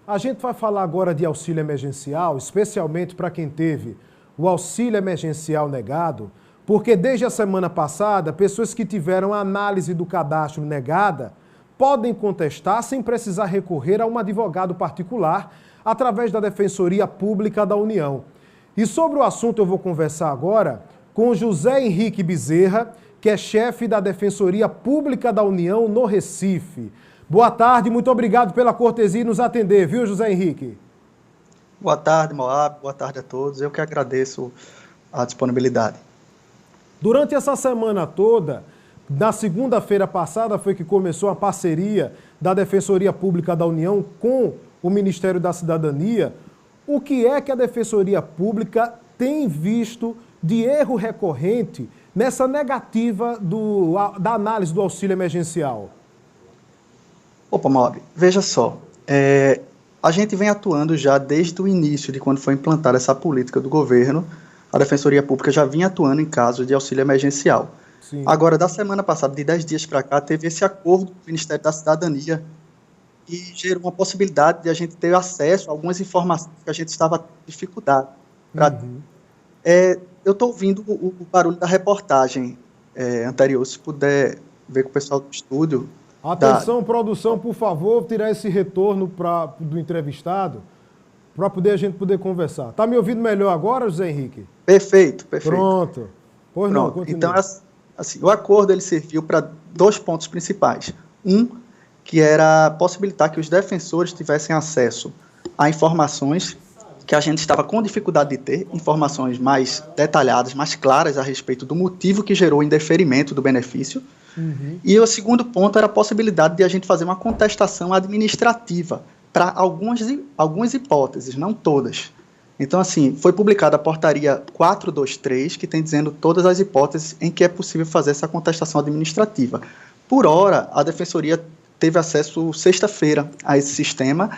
A gente vai falar agora de auxílio emergencial, especialmente para quem teve o auxílio emergencial negado, porque desde a semana passada, pessoas que tiveram a análise do cadastro negada podem contestar sem precisar recorrer a um advogado particular através da Defensoria Pública da União. E sobre o assunto eu vou conversar agora com José Henrique Bezerra, que é chefe da Defensoria Pública da União no Recife. Boa tarde, muito obrigado pela cortesia e nos atender, viu, José Henrique? Boa tarde, Moab. Boa tarde a todos. Eu que agradeço a disponibilidade. Durante essa semana toda, na segunda-feira passada, foi que começou a parceria da Defensoria Pública da União com o Ministério da Cidadania. O que é que a Defensoria Pública tem visto de erro recorrente nessa negativa da análise do auxílio emergencial? Opa, Moab, veja só, a gente vem atuando já desde o início de quando foi implantada essa política do governo. A Defensoria Pública já vinha atuando em casos de auxílio emergencial. Sim. Agora, da semana passada, de 10 dias para cá, teve esse acordo do Ministério da Cidadania que gerou uma possibilidade de a gente ter acesso a algumas informações que a gente estava tendo dificuldade. Eu estou ouvindo o barulho da reportagem anterior, se puder ver com o pessoal do estúdio. Atenção, produção, por favor, tirar esse retorno do entrevistado para a gente poder conversar. Está me ouvindo melhor agora, José Henrique? Perfeito. Pronto. Pois não, continue. Então, assim, o acordo ele serviu para dois pontos principais. Um, que era possibilitar que os defensores tivessem acesso a informações que a gente estava com dificuldade de ter, informações mais detalhadas, mais claras a respeito do motivo que gerou o indeferimento do benefício. E o segundo ponto era a possibilidade de a gente fazer uma contestação administrativa para algumas hipóteses, não todas. Então, assim, foi publicada a portaria 423, que tem dizendo todas as hipóteses em que é possível fazer essa contestação administrativa. Por hora, a Defensoria teve acesso sexta-feira a esse sistema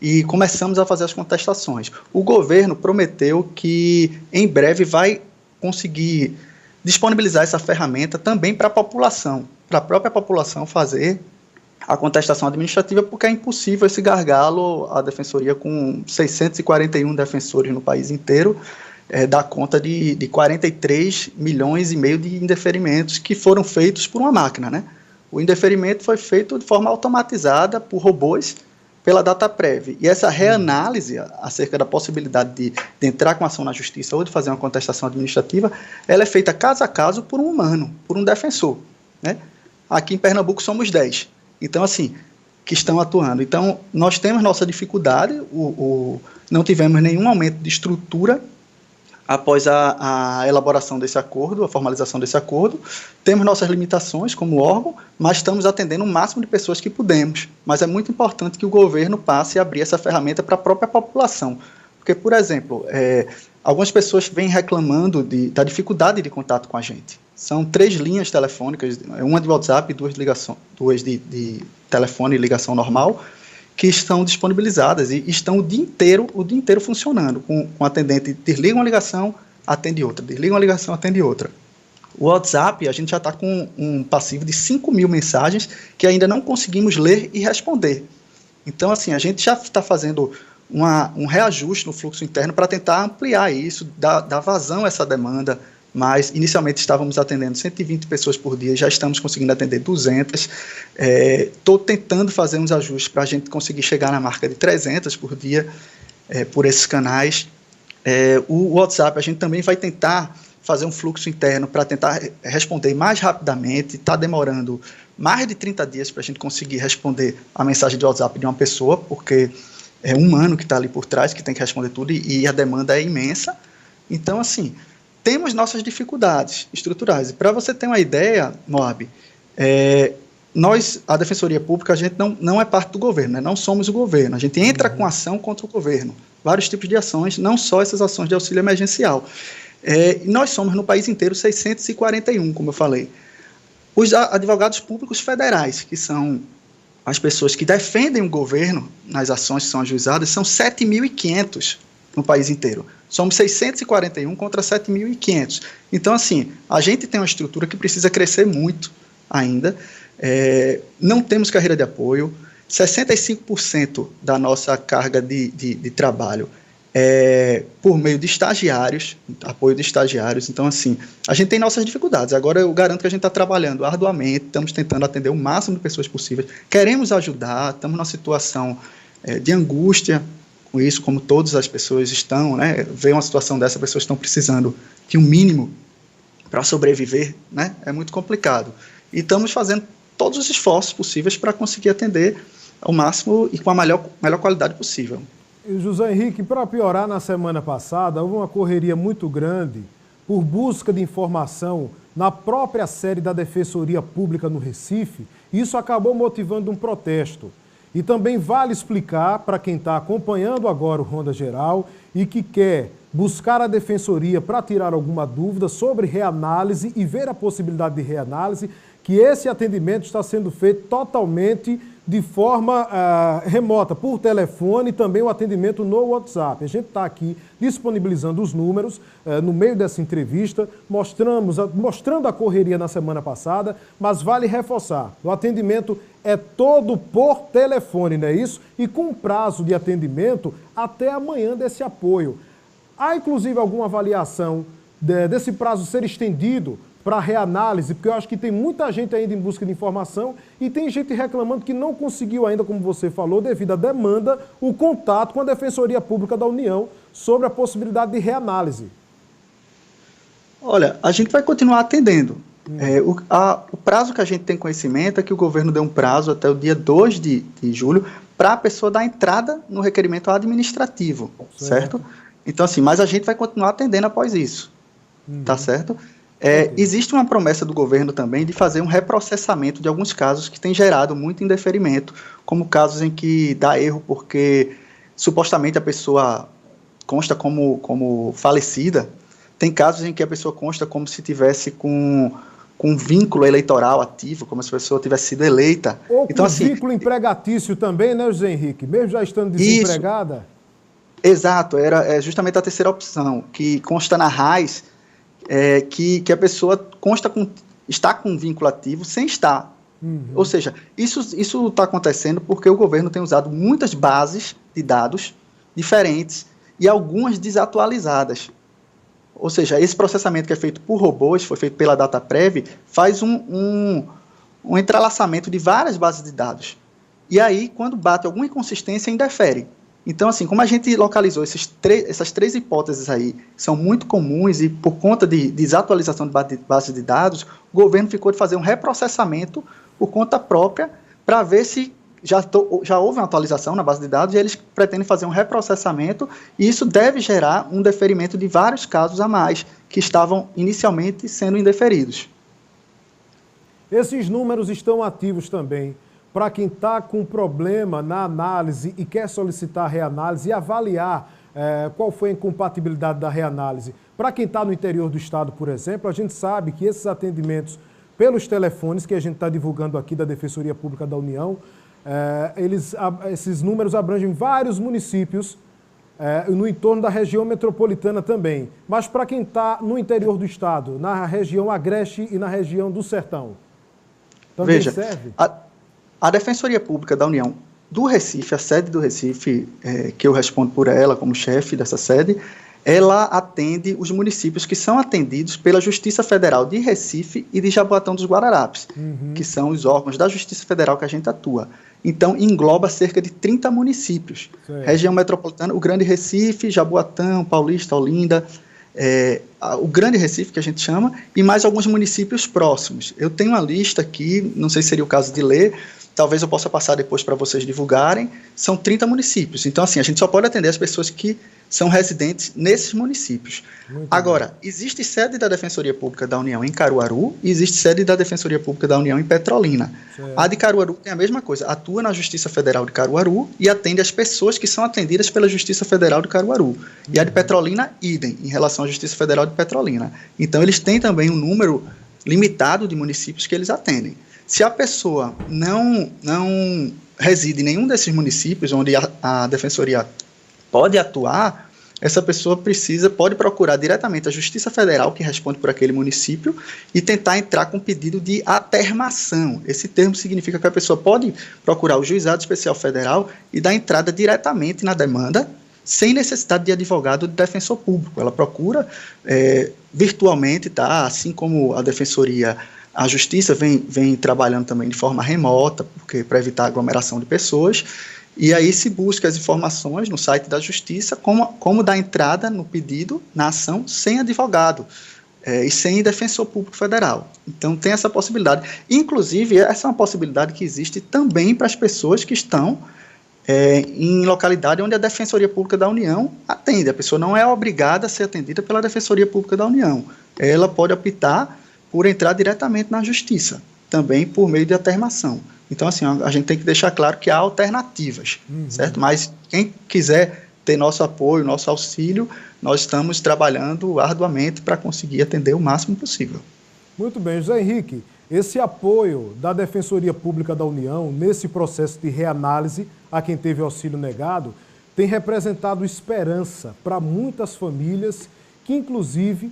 e começamos a fazer as contestações. O governo prometeu que em breve vai conseguir disponibilizar essa ferramenta também para a população, para a própria população fazer a contestação administrativa, porque é impossível esse gargalo. A Defensoria, com 641 defensores no país inteiro, dá conta de 43 milhões e meio de indeferimentos que foram feitos por uma máquina, né? O indeferimento foi feito de forma automatizada por robôs pela Dataprev. E essa reanálise acerca da possibilidade de entrar com ação na justiça ou de fazer uma contestação administrativa, ela é feita caso a caso por um humano, por um defensor, né? Aqui em Pernambuco somos 10. Então, assim, que estão atuando. Então, nós temos nossa dificuldade, não tivemos nenhum aumento de estrutura após a elaboração desse acordo, a formalização desse acordo. Temos nossas limitações como órgão, mas estamos atendendo o máximo de pessoas que podemos. Mas é muito importante que o governo passe a abrir essa ferramenta para a própria população. Porque, por exemplo, algumas pessoas vêm reclamando da dificuldade de contato com a gente. São 3 linhas telefônicas, uma de WhatsApp e duas de telefone e ligação normal, que estão disponibilizadas e estão o dia inteiro funcionando, com o atendente desliga uma ligação, atende outra, desliga uma ligação, atende outra. O WhatsApp, a gente já está com um passivo de 5.000 mensagens que ainda não conseguimos ler e responder. Então, assim, a gente já está fazendo um reajuste no fluxo interno para tentar ampliar isso, dar vazão a essa demanda. Mas, inicialmente, estávamos atendendo 120 pessoas por dia, já estamos conseguindo atender 200. Estou tentando fazer uns ajustes para a gente conseguir chegar na marca de 300 por dia por esses canais. O WhatsApp, a gente também vai tentar fazer um fluxo interno para tentar responder mais rapidamente. Está demorando mais de 30 dias para a gente conseguir responder a mensagem de WhatsApp de uma pessoa, porque é um humano que está ali por trás, que tem que responder tudo, e a demanda é imensa. Então, assim, temos nossas dificuldades estruturais. E para você ter uma ideia, Moab, nós, a Defensoria Pública, a gente não é parte do governo, né? Não somos o governo. A gente entra com ação contra o governo. Vários tipos de ações, não só essas ações de auxílio emergencial. Nós somos, no país inteiro, 641, como eu falei. Os advogados públicos federais, que são as pessoas que defendem o governo nas ações que são ajuizadas, são 7.500 no país inteiro. Somos 641 contra 7.500. Então, assim, a gente tem uma estrutura que precisa crescer muito ainda. Não temos carreira de apoio. 65% da nossa carga de trabalho por meio de estagiários, apoio de estagiários. Então, assim, a gente tem nossas dificuldades. Agora, eu garanto que a gente está trabalhando arduamente, estamos tentando atender o máximo de pessoas possíveis, queremos ajudar, estamos numa situação de angústia com isso, como todas as pessoas estão, né? Ver uma situação dessa, pessoas estão precisando de um mínimo para sobreviver, né? É muito complicado. E estamos fazendo todos os esforços possíveis para conseguir atender ao máximo e com a melhor qualidade possível. José Henrique, para piorar, na semana passada, houve uma correria muito grande por busca de informação na própria sede da Defensoria Pública no Recife. Isso acabou motivando um protesto. E também vale explicar para quem está acompanhando agora o Ronda Geral e que quer buscar a Defensoria para tirar alguma dúvida sobre reanálise e ver a possibilidade de reanálise, que esse atendimento está sendo feito totalmente de forma remota, por telefone e também o atendimento no WhatsApp. A gente está aqui disponibilizando os números no meio dessa entrevista, mostrando a correria na semana passada, mas vale reforçar, o atendimento é todo por telefone, não é isso? E com prazo de atendimento até amanhã desse apoio. Há, inclusive, alguma avaliação desse prazo ser estendido para reanálise, porque eu acho que tem muita gente ainda em busca de informação e tem gente reclamando que não conseguiu ainda, como você falou, devido à demanda, o contato com a Defensoria Pública da União sobre a possibilidade de reanálise. Olha, a gente vai continuar atendendo. O prazo que a gente tem conhecimento é que o governo deu um prazo até o dia 2 de julho para a pessoa dar entrada no requerimento administrativo, certo? Então, assim, mas a gente vai continuar atendendo após isso, tá certo? Existe uma promessa do governo também de fazer um reprocessamento de alguns casos que têm gerado muito indeferimento, como casos em que dá erro porque supostamente a pessoa consta como falecida. Tem casos em que a pessoa consta como se tivesse com um vínculo eleitoral ativo, como se a pessoa tivesse sido eleita. Ou então, com assim, vínculo empregatício também, né, José Henrique? Mesmo já estando desempregada? Isso. Exato, é justamente a terceira opção, que consta na RAIS, que a pessoa está com um vínculo ativo sem estar. Ou seja, isso está acontecendo porque o governo tem usado muitas bases de dados diferentes e algumas desatualizadas. Ou seja, esse processamento que é feito por robôs, foi feito pela DataPrev, faz um entrelaçamento de várias bases de dados. E aí, quando bate alguma inconsistência, indefere. Então, assim, como a gente localizou essas três hipóteses aí, que são muito comuns e por conta de desatualização de base de dados, o governo ficou de fazer um reprocessamento por conta própria para ver se já houve uma atualização na base de dados e eles pretendem fazer um reprocessamento e isso deve gerar um deferimento de vários casos a mais que estavam inicialmente sendo indeferidos. Esses números estão ativos também para quem está com problema na análise e quer solicitar a reanálise e avaliar qual foi a incompatibilidade da reanálise. Para quem está no interior do estado, por exemplo, a gente sabe que esses atendimentos pelos telefones que a gente está divulgando aqui da Defensoria Pública da União, esses números abrangem vários municípios no entorno da região metropolitana também. Mas para quem está no interior do estado, na região Agreste e na região do Sertão, também serve? A Defensoria Pública da União do Recife, a sede do Recife, que eu respondo por ela como chefe dessa sede, ela atende os municípios que são atendidos pela Justiça Federal de Recife e de Jaboatão dos Guararapes, que são os órgãos da Justiça Federal que a gente atua. Então, engloba cerca de 30 municípios. Região metropolitana, o Grande Recife, Jaboatão, Paulista, Olinda, o Grande Recife, que a gente chama, e mais alguns municípios próximos. Eu tenho uma lista aqui, não sei se seria o caso de ler, talvez eu possa passar depois para vocês divulgarem, são 30 municípios. Então, assim, a gente só pode atender as pessoas que são residentes nesses municípios. Agora, existe sede da Defensoria Pública da União em Caruaru e existe sede da Defensoria Pública da União em Petrolina. A de Caruaru tem a mesma coisa, atua na Justiça Federal de Caruaru e atende as pessoas que são atendidas pela Justiça Federal de Caruaru. E a de Petrolina, idem, em relação à Justiça Federal de Petrolina. Então, eles têm também um número limitado de municípios que eles atendem. Se a pessoa não reside em nenhum desses municípios onde a Defensoria pode atuar, essa pessoa pode procurar diretamente a Justiça Federal, que responde por aquele município, e tentar entrar com pedido de atermação. Esse termo significa que a pessoa pode procurar o Juizado Especial Federal e dar entrada diretamente na demanda, sem necessidade de advogado de defensor público. Ela procura virtualmente, tá? Assim como a Defensoria, a Justiça vem trabalhando também de forma remota, porque para evitar aglomeração de pessoas. E aí se busca as informações no site da Justiça, como dar entrada no pedido, na ação, sem advogado e sem defensor público federal. Então tem essa possibilidade. Inclusive, essa é uma possibilidade que existe também para as pessoas que estão em localidade onde a Defensoria Pública da União atende. A pessoa não é obrigada a ser atendida pela Defensoria Pública da União. Ela pode optar por entrar diretamente na Justiça, também por meio de atermação. Então, assim, a gente tem que deixar claro que há alternativas, certo? Mas quem quiser ter nosso apoio, nosso auxílio, nós estamos trabalhando arduamente para conseguir atender o máximo possível. Muito bem, José Henrique, esse apoio da Defensoria Pública da União nesse processo de reanálise a quem teve auxílio negado tem representado esperança para muitas famílias que, inclusive,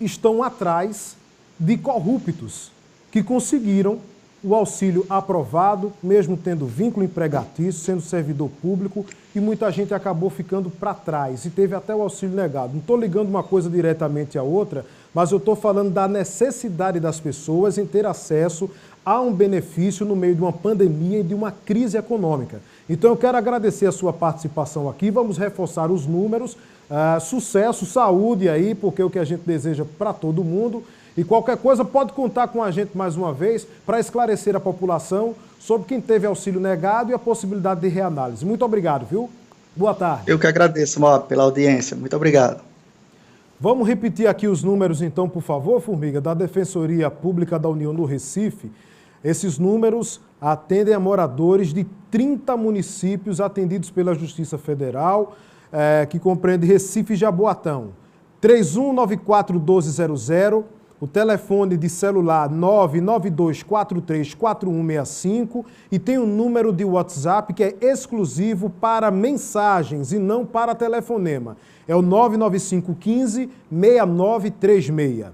estão atrás de corruptos que conseguiram o auxílio aprovado, mesmo tendo vínculo empregatício, sendo servidor público, e muita gente acabou ficando para trás e teve até o auxílio negado. Não estou ligando uma coisa diretamente à outra, mas eu estou falando da necessidade das pessoas em ter acesso a um benefício no meio de uma pandemia e de uma crise econômica. Então eu quero agradecer a sua participação aqui, vamos reforçar os números, sucesso, saúde aí, porque é o que a gente deseja para todo mundo. E qualquer coisa pode contar com a gente mais uma vez para esclarecer a população sobre quem teve auxílio negado e a possibilidade de reanálise. Muito obrigado, viu? Boa tarde. Eu que agradeço, Moab, pela audiência. Muito obrigado. Vamos repetir aqui os números então, por favor, Formiga, da Defensoria Pública da União do Recife. Esses números atendem a moradores de 30 municípios atendidos pela Justiça Federal, que compreende Recife e Jaboatão. 3194-1200, o telefone de celular 992434165 e tem um número de WhatsApp que é exclusivo para mensagens e não para telefonema. É o 99515-6936.